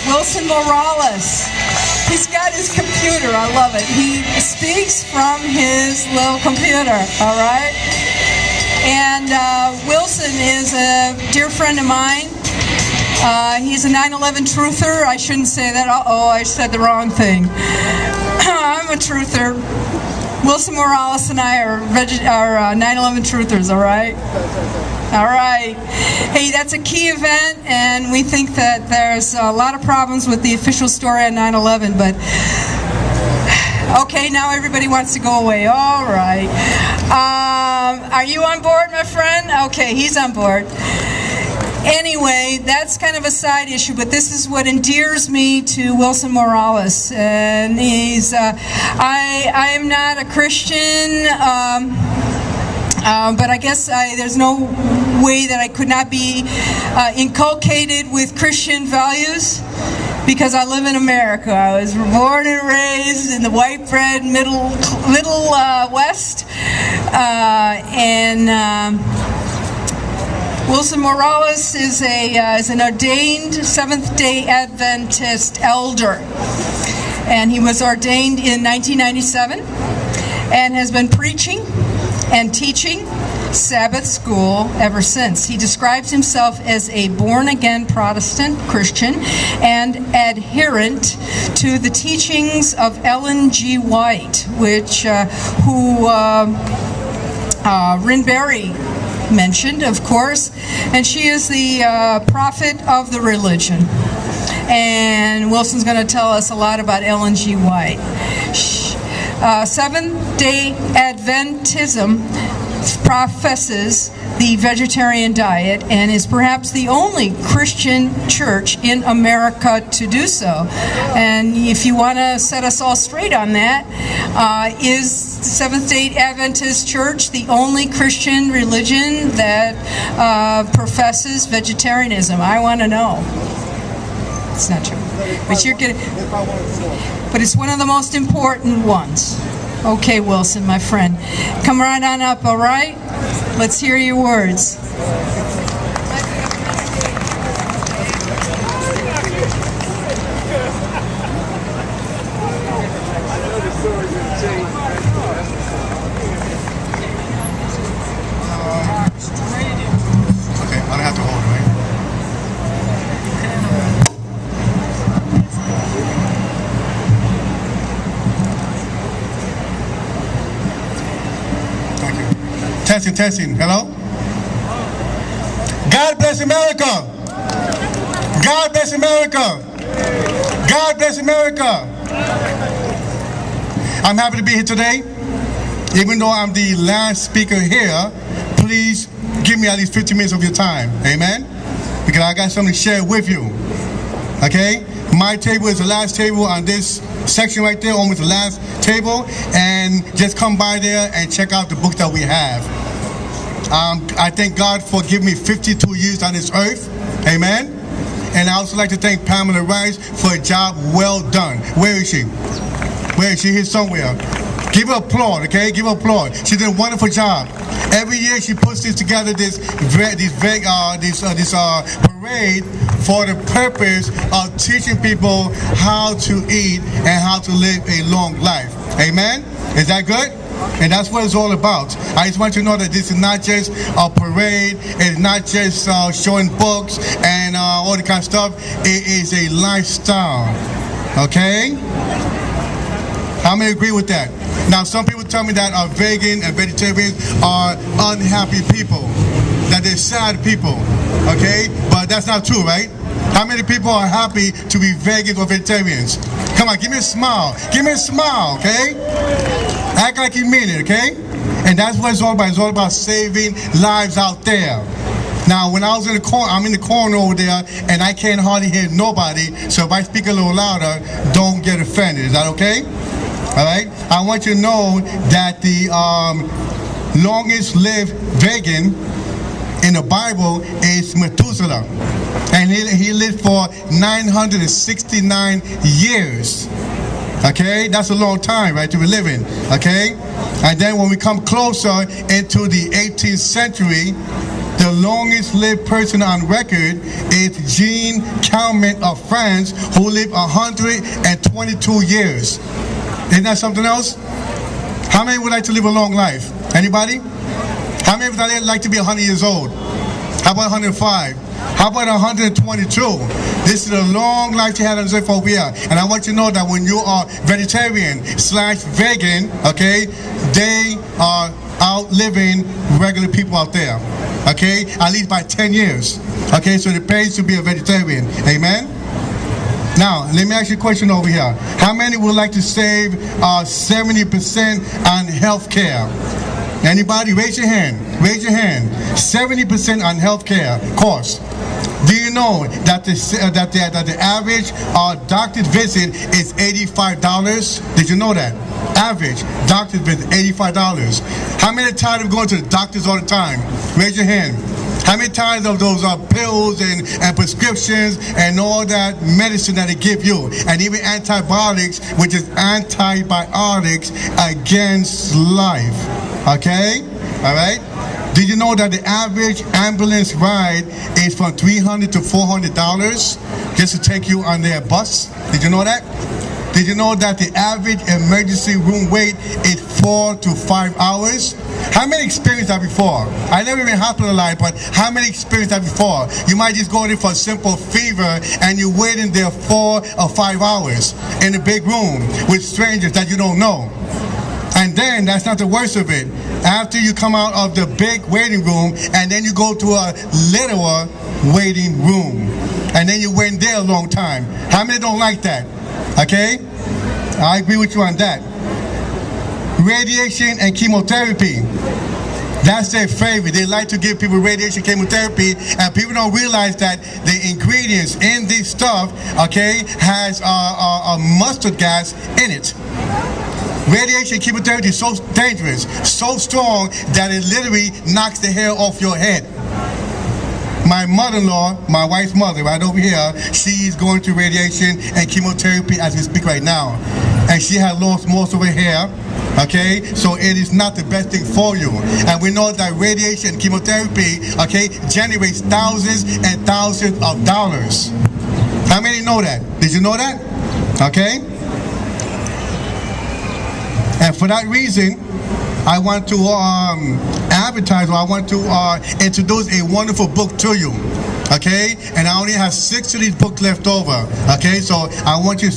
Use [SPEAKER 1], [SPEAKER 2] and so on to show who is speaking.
[SPEAKER 1] Wilson Morales. He's got his computer. I love it. He speaks from his little computer, all right? And Wilson is a dear friend of mine. He's a 9/11 truther. I shouldn't say that. Uh-oh, I said the wrong thing. I'm a truther. Wilson Morales and I are 9/11 truthers, all right? All right. Hey, that's a key event, and we think that there's a lot of problems with the official story on 9/11, but okay, now everybody wants to go away. All right. Are you on board, my friend? Okay, he's on board. Anyway, that's kind of a side issue, but this is what endears me to Wilson Morales. And he's, I am not a Christian, but I guess there's no way that I could not be inculcated with Christian values, because I live in America. I was born and raised in the white bread middle West, Wilson Morales is an ordained Seventh Day Adventist elder, and he was ordained in 1997 and has been preaching and teaching Sabbath school ever since. He describes himself as a born-again Protestant Christian and adherent to the teachings of Ellen G. White, who Rinberry mentioned, of course, and she is the prophet of the religion. And Wilson's going to tell us a lot about Ellen G. White. Seventh Day Adventism professes the vegetarian diet and is perhaps the only Christian church in America to do so. And if you want to set us all straight on that, is the Seventh Day Adventist Church the only Christian religion that professes vegetarianism? I want to know. It's not true. But but it's one of the most important ones. Okay, Wilson, my friend. Come right on up, all right? Let's hear your words.
[SPEAKER 2] Okay, I don't have to hold, right? Testing. Hello? God bless America. God bless America. God bless America. I'm happy to be here today. Even though I'm the last speaker here, please give me at least 15 minutes of your time. Amen? Because I got something to share with you. Okay? My table is the last table on this section right there, almost the last table. And just come by there and check out the books that we have. I thank God for giving me 52 years on this earth. Amen. And I also like to thank Pamela Rice for a job well done. Where is she? Where is she? Here somewhere. Give her applause, okay? Give her applause. She did a wonderful job. Every year she puts this together, this parade for the purpose of teaching people how to eat and how to live a long life. Amen. Is that good? And that's what it's all about. I just want you to know that this is not just a parade. It's not just showing books and all the kind of stuff. It is a lifestyle. Okay? How many agree with that? Now, some people tell me that vegan and vegetarians are unhappy people, that they're sad people. Okay? But that's not true, right? How many people are happy to be vegans or vegetarians? Come on, give me a smile. Give me a smile, okay? Act like you mean it, okay? And that's what it's all about. It's all about saving lives out there. Now, when I was in the corner, I'm in the corner over there, and I can't hardly hear nobody. So if I speak a little louder, don't get offended. Is that okay? All right? I want you to know that the longest lived vegan in the Bible is Methuselah. And he lived for 969 years. Okay, that's a long time, right, to be living. Okay, and then when we come closer into the 18th century, The longest lived person on record is Jean Calment of France, who lived 122 years. Isn't that something else? How many would like to live a long life? Anybody? How many would like to be 100 years old? How about 105? How about 122? This is a long life you had on this over here. And I want you to know that when you are vegetarian / vegan, okay, they are outliving regular people out there. Okay, at least by 10 years. Okay, so it pays to be a vegetarian. Amen? Now, let me ask you a question over here. How many would like to save 70% on health care? Anybody? Raise your hand. Raise your hand. 70% on health care cost. Do you know that the average doctor's visit is $85? Did you know that? Average doctor's visit, $85. How many times of going to the doctors all the time? Raise your hand. How many times of those pills and prescriptions and all that medicine that they give you, and even antibiotics, which is antibiotics against life? Okay? All right? Did you know that the average ambulance ride is from $300 to $400 just to take you on their bus? Did you know that? Did you know that the average emergency room wait is 4 to 5 hours? How many experienced that before? I never been hospitalized, but how many experienced that before? You might just go in for a simple fever and you're waiting there 4 or 5 hours in a big room with strangers that you don't know. And then, that's not the worst of it. After you come out of the big waiting room, and then you go to a littler waiting room. And then you wait there a long time. How many don't like that? Okay? I agree with you on that. Radiation and chemotherapy. That's their favorite. They like to give people radiation chemotherapy, and people don't realize that the ingredients in this stuff, okay, has a mustard gas in it. Radiation chemotherapy is so dangerous, so strong, that it literally knocks the hair off your head. My mother-in-law, my wife's mother, right over here, she's going through radiation and chemotherapy as we speak right now. And she has lost most of her hair, okay? So it is not the best thing for you. And we know that radiation and chemotherapy, okay, generates thousands and thousands of dollars. How many know that? Did you know that? Okay? And for that reason, I want to advertise, or I want to introduce a wonderful book to you, okay? And I only have 6 of these books left over, okay? So I want you to